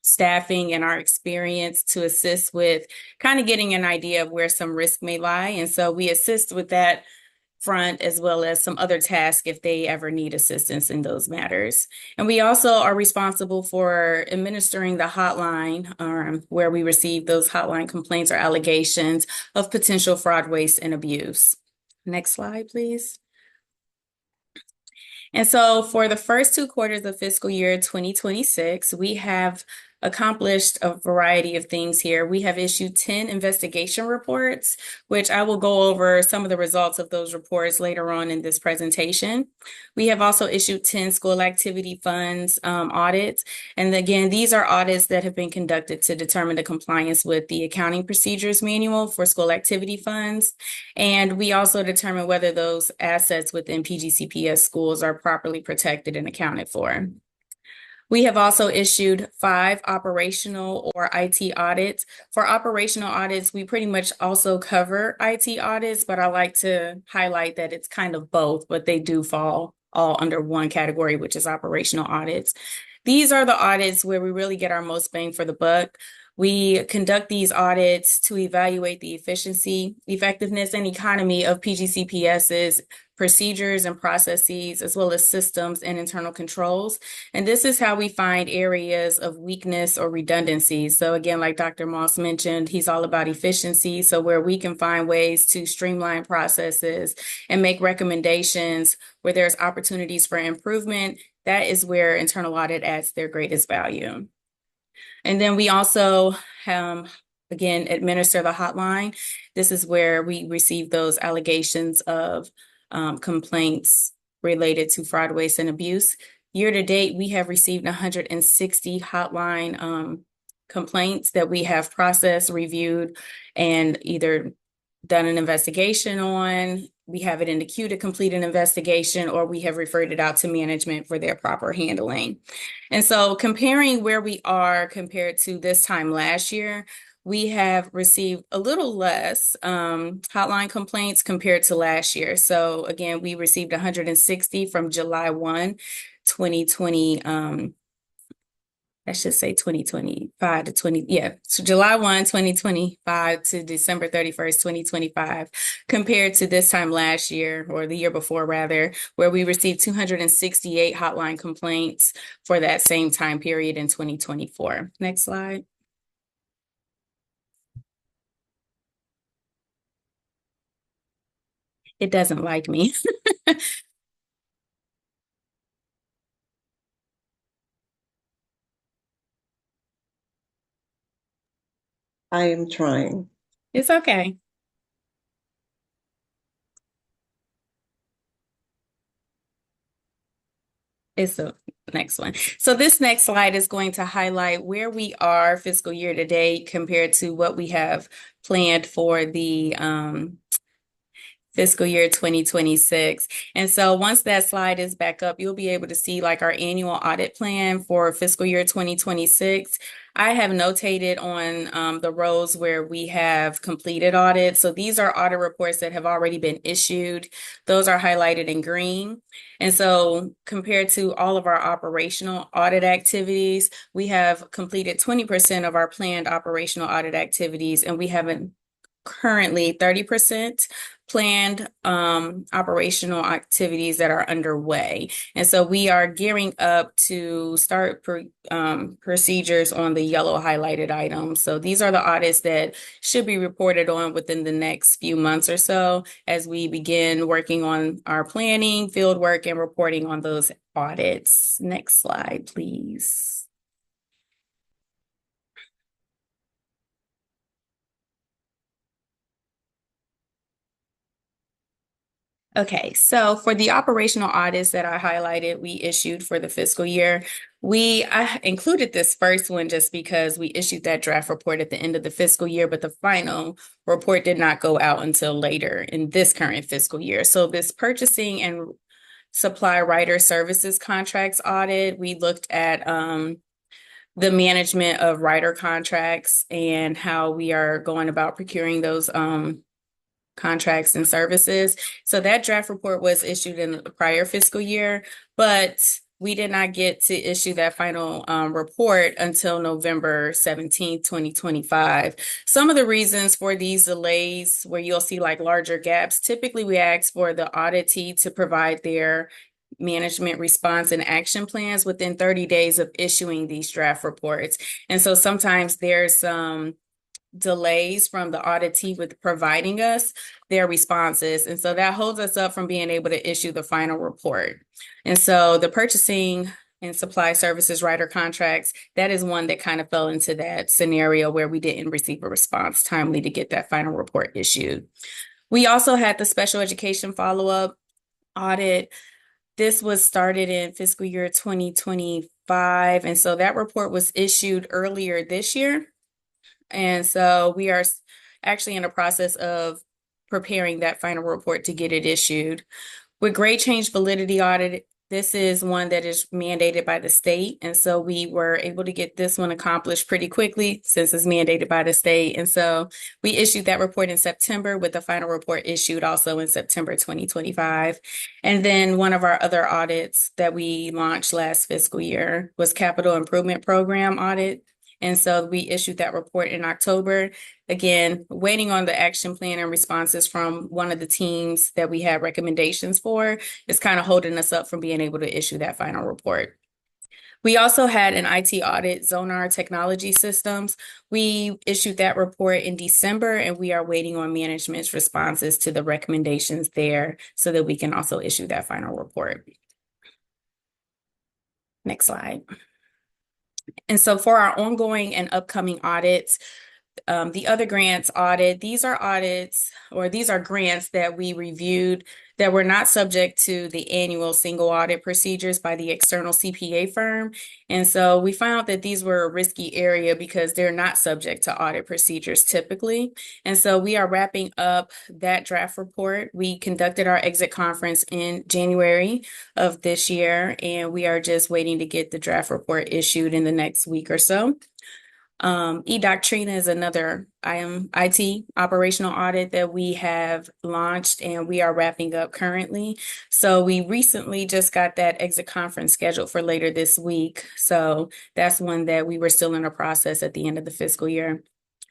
staffing and our experience to assist with kind of getting an idea of where some risk may lie. And so we assist with that front as well as some other tasks if they ever need assistance in those matters. And we also are responsible for administering the hotline where we receive those hotline complaints or allegations of potential fraud, waste, and abuse. Next slide, please. And so for the first 2 quarters of fiscal year 2026, we have accomplished a variety of things here. We have issued 10 investigation reports, which I will go over some of the results of those reports later on in this presentation. We have also issued 10 school activity funds audits. And again, these are audits that have been conducted to determine the compliance with the accounting procedures manual for school activity funds. And we also determine whether those assets within PGCPS schools are properly protected and accounted for. We have also issued 5 operational or IT audits. For operational audits, we pretty much also cover IT audits, but I like to highlight that it's kind of both, but they do fall all under one category, which is operational audits. These are the audits where we really get our most bang for the buck. We conduct these audits to evaluate the efficiency, effectiveness, and economy of PGCPS's procedures and processes, as well as systems and internal controls. And this is how we find areas of weakness or redundancy. So again, like Dr. Moss mentioned, he's all about efficiency. So where we can find ways to streamline processes and make recommendations where there's opportunities for improvement, that is where internal audit adds their greatest value. And then we also, again, administer the hotline. This is where we receive those allegations of complaints related to fraud, waste, and abuse. Year to date, we have received 160 hotline complaints that we have processed, reviewed, and either done an investigation on. We have it in the queue to complete an investigation, or we have referred it out to management for their proper handling. And so comparing where we are compared to this time last year, we have received a little less hotline complaints compared to last year. So again, we received 160 from July 1, 2020. I should say 2025 to 20, yeah. So July 1, 2025 to December 31st, 2025, compared to this time last year, or the year before rather, where we received 268 hotline complaints for that same time period in 2024. Next slide. It doesn't like me. I am trying. It's okay. It's the next one. So this next slide is going to highlight where we are fiscal year to date compared to what we have planned for the fiscal year 2026. And so once that slide is back up, you'll be able to see like our annual audit plan for fiscal year 2026. I have notated on the rows where we have completed audits. So these are audit reports that have already been issued. Those are highlighted in green. And so compared to all of our operational audit activities, we have completed 20% of our planned operational audit activities, and we haven't currently 30% planned operational activities that are underway. And so we are gearing up to start procedures on the yellow highlighted items. So these are the audits that should be reported on within the next few months or so as we begin working on our planning, field work, and reporting on those audits. Next slide, please. Okay, so for the operational audits that I highlighted, we issued for the fiscal year, I included this first one just because we issued that draft report at the end of the fiscal year, but the final report did not go out until later in this current fiscal year. So this purchasing and supply writer services contracts audit, we looked at the management of writer contracts and how we are going about procuring those contracts and services. So that draft report was issued in the prior fiscal year, but we did not get to issue that final report until November 17th, 2025. Some of the reasons for these delays where you'll see like larger gaps, typically we ask for the auditee to provide their management response and action plans within 30 days of issuing these draft reports. And so sometimes there's some delays from the auditee with providing us their responses. And so that holds us up from being able to issue the final report. And so the purchasing and supply services writer contracts, that is one that kind of fell into that scenario where we didn't receive a response timely to get that final report issued. We also had the special education follow-up audit. This was started in fiscal year 2025. And so that report was issued earlier this year. And so we are actually in the process of preparing that final report to get it issued. With grade change validity audit, this is one that is mandated by the state. And so we were able to get this one accomplished pretty quickly since it's mandated by the state. And so we issued that report in September with the final report issued also in September 2025. And then one of our other audits that we launched last fiscal year was capital improvement program audit. And so we issued that report in October. Again, waiting on the action plan and responses from one of the teams that we had recommendations for is kind of holding us up from being able to issue that final report. We also had an IT audit, Zonar Technology Systems. We issued that report in December, and we are waiting on management's responses to the recommendations there so that we can also issue that final report. Next slide. And so for our ongoing and upcoming audits, the other grants audit, these are audits or these are grants that we reviewed that were not subject to the annual single audit procedures by the external CPA firm. And so we found that these were a risky area because they're not subject to audit procedures typically. And so we are wrapping up that draft report. We conducted our exit conference in January of this year, and we are just waiting to get the draft report issued in the next week or so. eDoctrina is another IT operational audit that we have launched and we are wrapping up currently. So we recently just got that exit conference scheduled for later this week. So that's one that we were still in the process at the end of the fiscal year.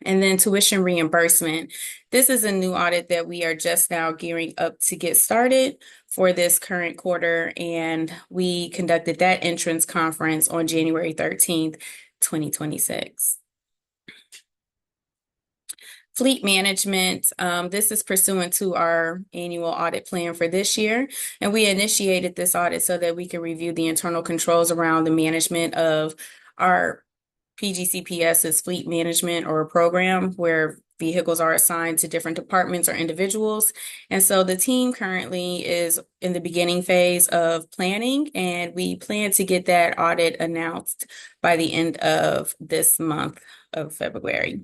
And then tuition reimbursement. This is a new audit that we are just now gearing up to get started for this current quarter. And we conducted that entrance conference on January 13th, 2026. Fleet management, this is pursuant to our annual audit plan for this year. And we initiated this audit so that we can review the internal controls around the management of our PGCPS's fleet management or program where vehicles are assigned to different departments or individuals. And so the team currently is in the beginning phase of planning, and we plan to get that audit announced by the end of this month of February.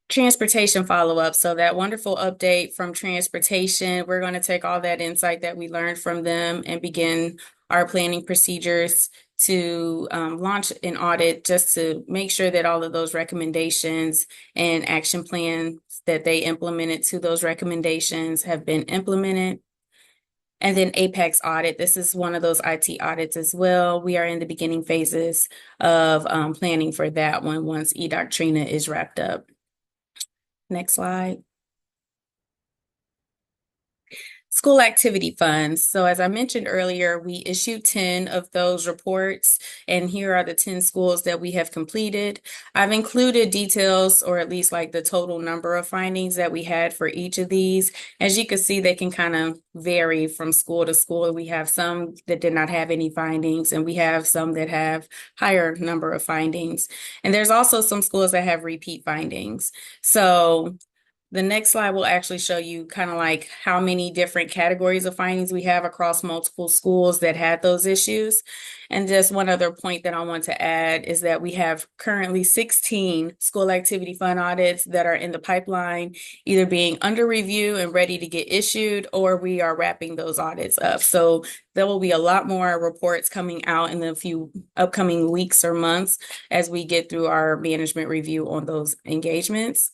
Transportation follow-up. So that wonderful update from transportation, we're going to take all that insight that we learned from them and begin our planning procedures to launch an audit just to make sure that all of those recommendations and action plans that they implemented to those recommendations have been implemented. And then Apex audit, this is one of those IT audits as well. We are in the beginning phases of planning for that one once eDoctrina is wrapped up. Next slide. School activity funds. So as I mentioned earlier, we issued 10 of those reports, and here are the 10 schools that we have completed. I've included details, or at least like the total number of findings that we had for each of these. As you can see, they can kind of vary from school to school. We have some that did not have any findings, and we have some that have higher number of findings. And there's also some schools that have repeat findings. So the next slide will actually show you kind of like how many different categories of findings we have across multiple schools that had those issues. And just one other point that I want to add is that we have currently 16 school activity fund audits that are in the pipeline, either being under review and ready to get issued, or we are wrapping those audits up. So there will be a lot more reports coming out in the few upcoming weeks or months as we get through our management review on those engagements.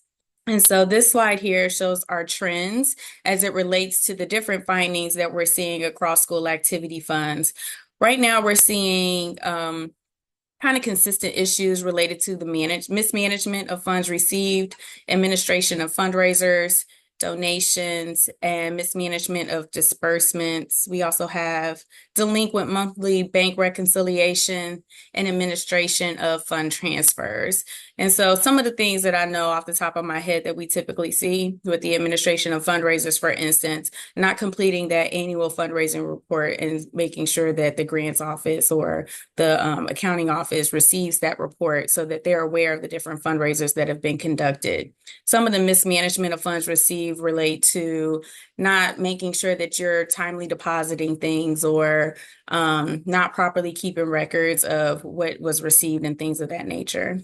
And so this slide here shows our trends as it relates to the different findings that we're seeing across school activity funds. right now we're seeing kind of consistent issues related to the mismanagement of funds received, administration of fundraisers, donations, and mismanagement of disbursements. We also have delinquent monthly bank reconciliation and administration of fund transfers. And so some of the things that I know off the top of my head that we typically see with the administration of fundraisers, for instance, not completing that annual fundraising report and making sure that the grants office or the accounting office receives that report so that they're aware of the different fundraisers that have been conducted. Some of the mismanagement of funds received relate to not making sure that you're timely depositing things or not properly keeping records of what was received and things of that nature.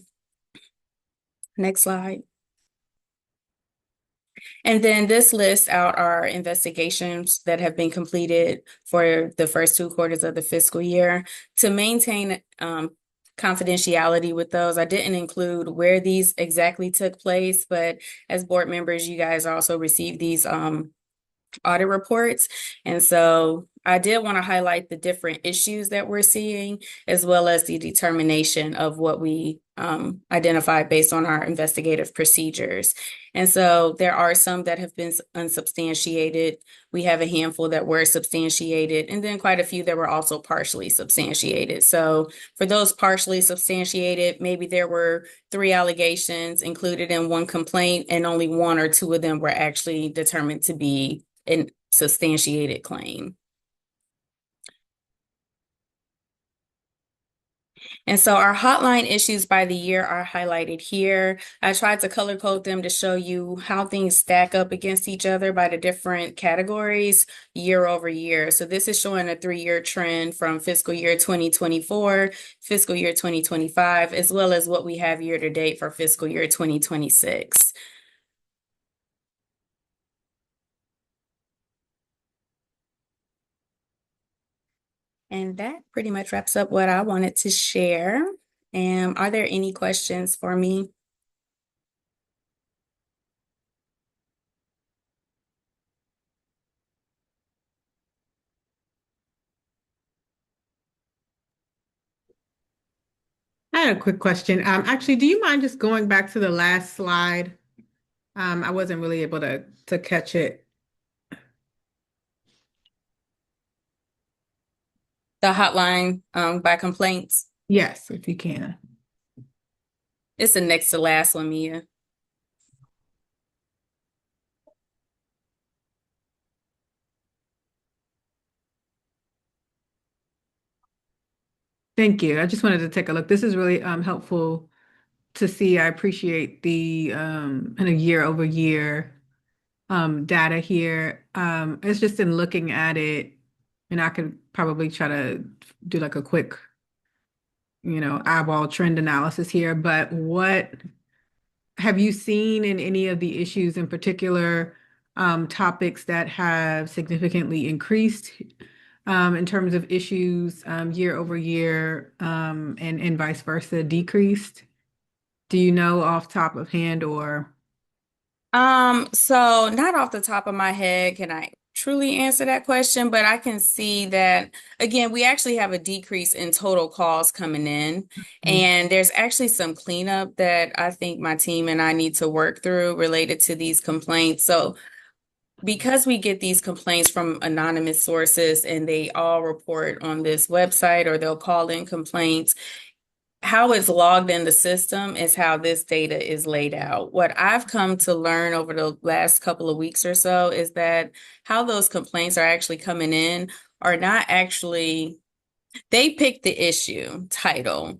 Next slide. And then this lists out our investigations that have been completed for the first 2 quarters of the fiscal year. To maintain confidentiality with those, I didn't include where these exactly took place, but as board members, you guys also received these audit reports. And so I did want to highlight the different issues that we're seeing, as well as the determination of what we identified based on our investigative procedures. And so there are some that have been unsubstantiated. We have a handful that were substantiated, and then quite a few that were also partially substantiated. So for those partially substantiated, maybe there were 3 allegations included in one complaint, and only 1 or 2 of them were actually determined to be a substantiated claim. And so our hotline issues by the year are highlighted here. I tried to color code them to show you how things stack up against each other by the different categories year over year. So this is showing a 3-year trend from fiscal year 2024, fiscal year 2025, as well as what we have year to date for fiscal year 2026. And that pretty much wraps up what I wanted to share. And are there any questions for me? I had a quick question. Actually, do you mind just going back to the last slide? I wasn't really able to catch it. The hotline by complaints. Yes, if you can. It's the next to last one, Mia. Thank you. I just wanted to take a look. This is really helpful to see. I appreciate the kind of year over year data here. It's just in looking at it, and I could probably try to do like a quick, eyeball trend analysis here. But what have you seen in any of the issues in particular, topics that have significantly increased in terms of issues year over year, and vice versa decreased? Do you know off top of hand or? So not off the top of my head can I truly answer that question, but I can see that again, we actually have a decrease in total calls coming in, and there's actually some cleanup that I think my team and I need to work through related to these complaints. So because we get these complaints from anonymous sources and they all report on this website or they'll call in complaints, how it's logged in the system is how this data is laid out. What I've come to learn over the last couple of weeks or so is that how those complaints are actually coming in are not actually, they pick the issue title.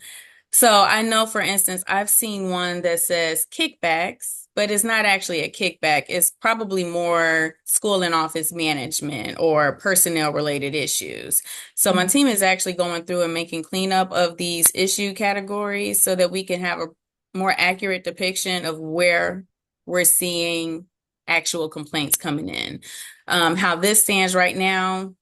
So I know, for instance, I've seen one that says kickbacks, but it's not actually a kickback. It's probably more school and office management or personnel related issues. So my team is actually going through and making cleanup of these issue categories so that we can have a more accurate depiction of where we're seeing actual complaints coming in. How this stands right now,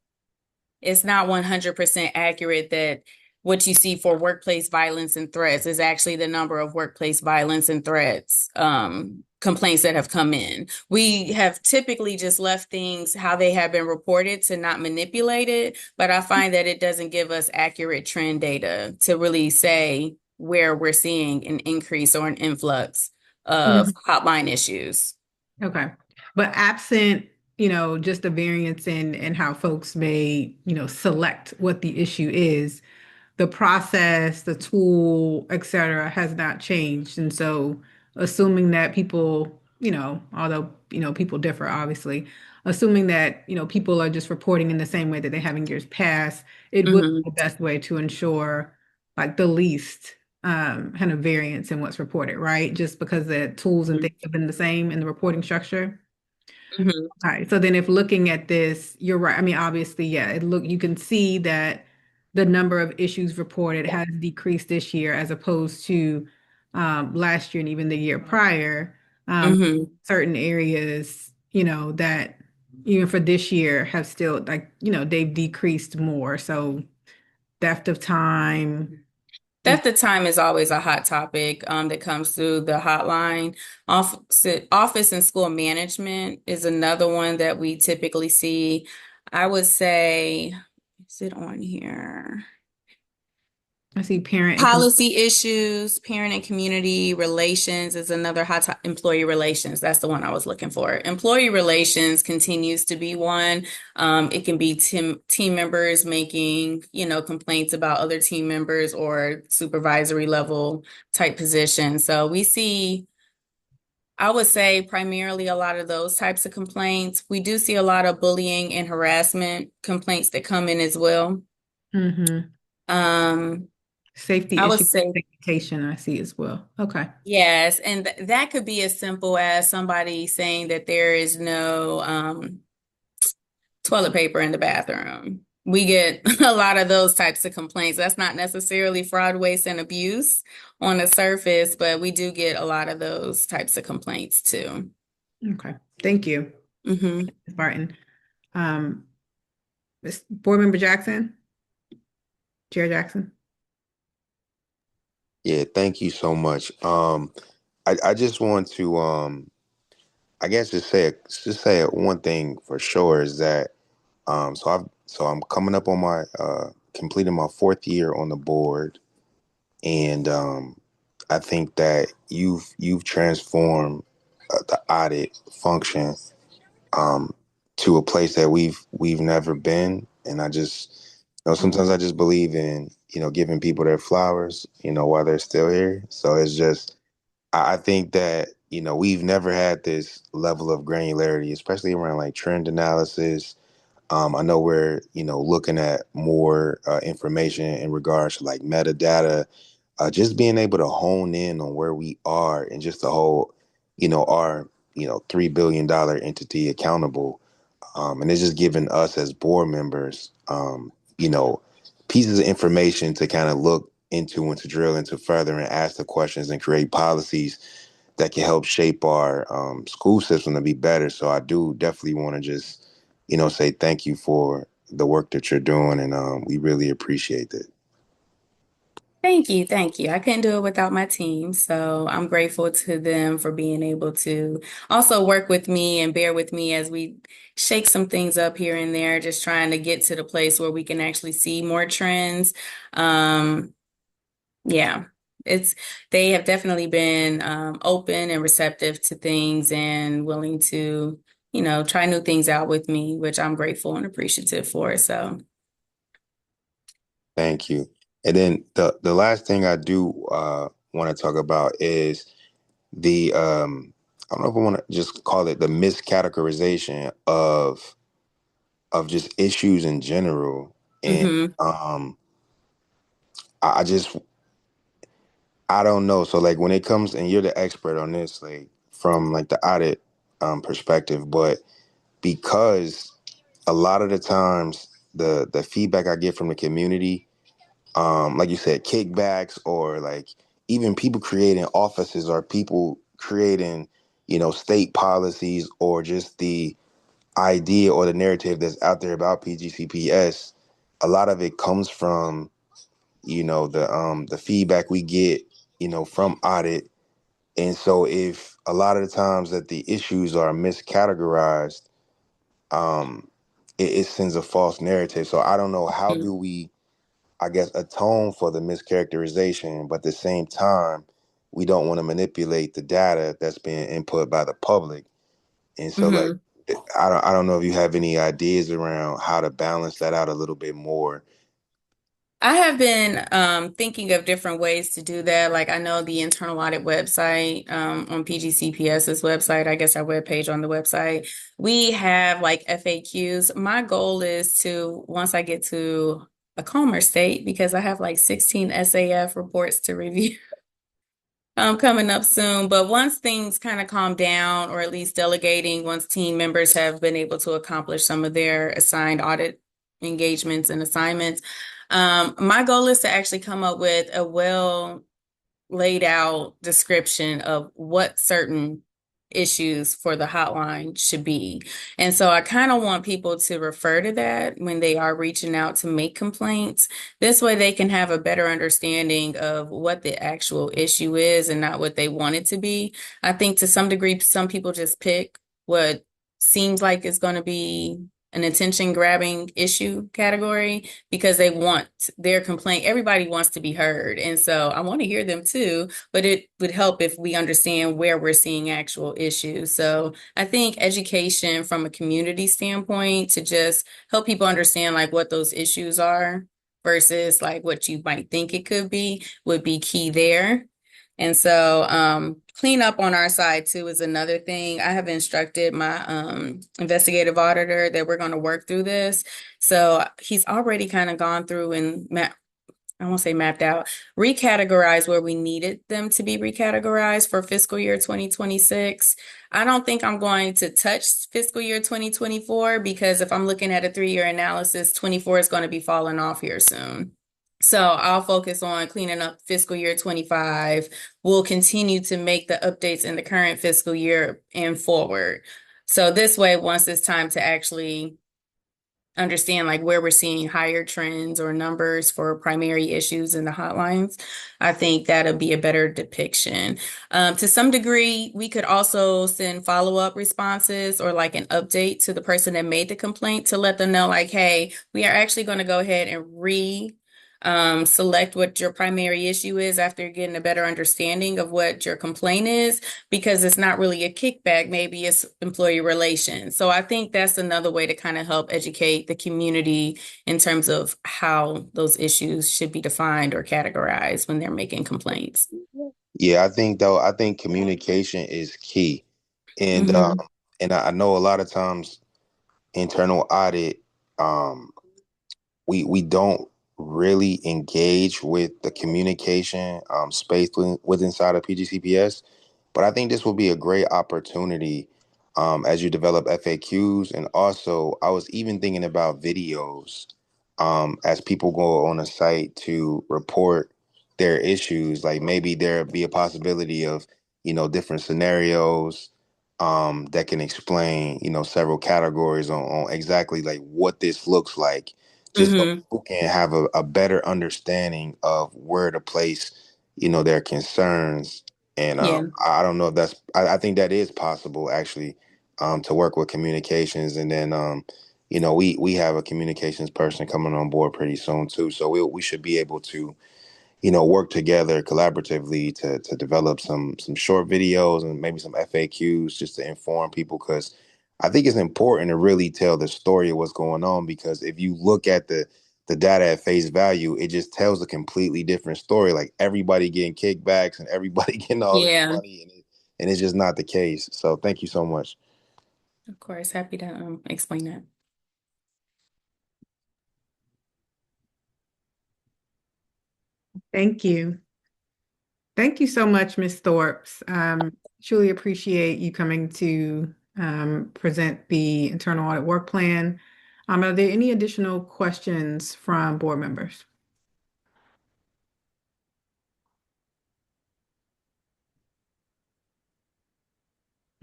it's not 100% accurate that what you see for workplace violence and threats is actually the number of workplace violence and threats complaints that have come in. We have typically just left things how they have been reported to not manipulate it, but I find that it doesn't give us accurate trend data to really say where we're seeing an increase or an influx of Mhm. hotline issues. Okay. But absent, just a variance in how folks may, select what the issue is, the process, the tool, et cetera, has not changed. And so assuming that people, although, people differ, obviously, assuming that, people are just reporting in the same way that they have in years past, it would be Hmm. the best way to ensure like the least kind of variance in what's reported, right? Just because the tools and things have been the same in the reporting structure. Hmm. All right. So then if looking at this, you're right. I mean, obviously, yeah, you can see that the number of issues reported has decreased this year as opposed to last year and even the year prior. Hmm. Certain areas, that even for this year have still like, they've decreased more. So theft of time. Theft of time is always a hot topic that comes through the hotline. Office and school management is another one that we typically see. I would say, is it on here? I see parent and Policy issues, parent and community relations is another hot topic. Employee relations, that's the one I was looking for. Employee relations continues to be one. It can be team members making, complaints about other team members or supervisory level type positions. So we see, I would say primarily a lot of those types of complaints. We do see a lot of bullying and harassment complaints that come in as well. Mhm. Um, Safety I would issue say segmentation, I see as well. Okay. yes, and that could be as simple as somebody saying that there is no toilet paper in the bathroom. We get a lot of those types of complaints. That's not necessarily fraud, waste, and abuse on the surface, but we do get a lot of those types of complaints too. Okay. Thank you, Hmm. Ms. Barton. Um, Board Member Jackson, Chair Jackson. Yeah, thank you so much. I just want to I guess just say one thing for sure is that I'm coming up on my completing my fourth year on the board, and I think that you've transformed the audit function um, to a place that we've never been, and I just sometimes I just believe in giving people their flowers while they're still here. So it's just I think that we've never had this level of granularity, especially around like trend analysis. I know we're looking at more information in regards to like metadata, just being able to hone in on where we are and just the whole, our $3 billion entity accountable, and it's just giving us as board members, you know, pieces of information to kind of look into and to drill into further and ask the questions and create policies that can help shape our school system to be better. So I do definitely want to just, say thank you for the work that you're doing, and we really appreciate it. Thank you. Thank you. I couldn't do it without my team. So I'm grateful to them for being able to also work with me and bear with me as we shake some things up here and there, just trying to get to the place where we can actually see more trends. Um, yeah, it's they have definitely been open and receptive to things and willing to, try new things out with me, which I'm grateful and appreciative for. So, Thank you. And then the last thing I do want to talk about is the I don't know if I want to just call it the miscategorization of just issues in general. And mhm, I just I don't know. So like when it comes, and you're the expert on this, like from like the audit perspective, but because a lot of the times the feedback I get from the community, like you said, kickbacks or like even people creating offices or people creating, state policies or just the idea or the narrative that's out there about PGCPS, a lot of it comes from the feedback we get, from audit. And so if a lot of the times that the issues are miscategorized, um, it sends a false narrative. So I don't know, how Mhm. do we, I guess, atone for the mischaracterization, but at the same time, we don't want to manipulate the data that's being input by the public. And so, like, Mhm. I don't know if you have any ideas around how to balance that out a little bit more. I have been thinking of different ways to do that. Like I know the internal audit website on PGCPS's website, I guess our webpage on the website, we have like FAQs. My goal is to, once I get to a calmer state, because I have like 16 SAF reports to review coming up soon. But once things kind of calm down, or at least delegating, once team members have been able to accomplish some of their assigned audit engagements and assignments, my goal is to actually come up with a well laid out description of what certain issues for the hotline should be. And so I kind of want people to refer to that when they are reaching out to make complaints. This way they can have a better understanding of what the actual issue is and not what they want it to be. I think to some degree, some people just pick what seems like it's going to be an attention grabbing issue category because they want their complaint. Everybody wants to be heard. And so I want to hear them too, but it would help if we understand where we're seeing actual issues. So I think education from a community standpoint to just help people understand like what those issues are versus like what you might think it could be would be key there. And so clean up on our side too is another thing. I have instructed my investigative auditor that we're going to work through this. So he's already kind of gone through and I won't say mapped out, recategorized where we needed them to be recategorized for fiscal year 2026. I don't think I'm going to touch fiscal year 2024 because if I'm looking at a 3-year analysis, 24 is going to be falling off here soon. So I'll focus on cleaning up fiscal year 25. We'll continue to make the updates in the current fiscal year and forward. So this way, once it's time to actually understand like where we're seeing higher trends or numbers for primary issues in the hotlines, I think that'll be a better depiction. To some degree, we could also send follow-up responses or like an update to the person that made the complaint to let them know like, hey, we are actually going to go ahead and select what your primary issue is after getting a better understanding of what your complaint is, because it's not really a kickback, maybe it's employee relations. So I think that's another way to kind of help educate the community in terms of how those issues should be defined or categorized when they're making complaints. Yeah, I think communication is key. And Mm-hmm. I know a lot of times internal audit, um, we don't really engage with the communication space with inside of PGCPS. But I think this will be a great opportunity as you develop FAQs. And also, I was even thinking about videos as people go on a site to report their issues. Like maybe there be a possibility of, different scenarios that can explain, several categories on exactly like what this looks like, just so Mm-hmm. people can have a better understanding of where to place, their concerns. And Yeah. I don't know if I think that is possible actually, to work with communications. And then, we have a communications person coming on board pretty soon too. So we should be able to, work together collaboratively to develop some short videos and maybe some FAQs just to inform people, because I think it's important to really tell the story of what's going on, because if you look at the data at face value, it just tells a completely different story. Like everybody getting kickbacks and everybody getting all this Yeah. money, and it's just not the case. So thank you so much. Of course. Happy to explain that. Thank you. Thank you so much, Ms. Thorpes. Truly appreciate you coming to present the internal audit work plan. Are there any additional questions from board members?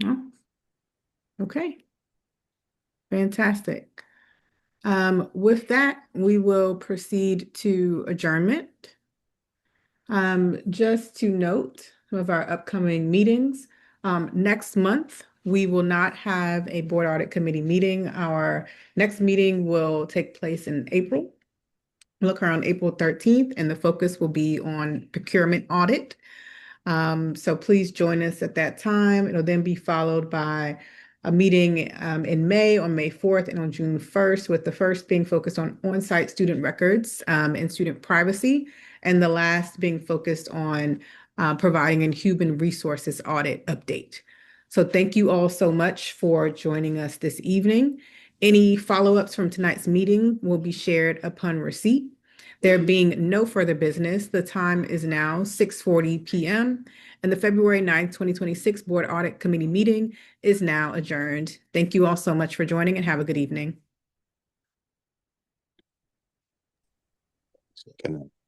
No? Okay, fantastic. With that, we will proceed to adjournment. Just to note some of our upcoming meetings. Next month, we will not have a board audit committee meeting. Our next meeting will take place in April. It'll occur on April 13th, and the focus will be on procurement audit. So please join us at that time. It'll then be followed by a meeting in May, on May 4th and on June 1st, with the first being focused on on-site student records and student privacy, and the last being focused on providing a human resources audit update. So thank you all so much for joining us this evening. Any follow-ups from tonight's meeting will be shared upon receipt. There being no further business, the time is now 6:40 p.m. and the February 9th, 2026 Board Audit Committee meeting is now adjourned. Thank you all so much for joining and have a good evening. Good night.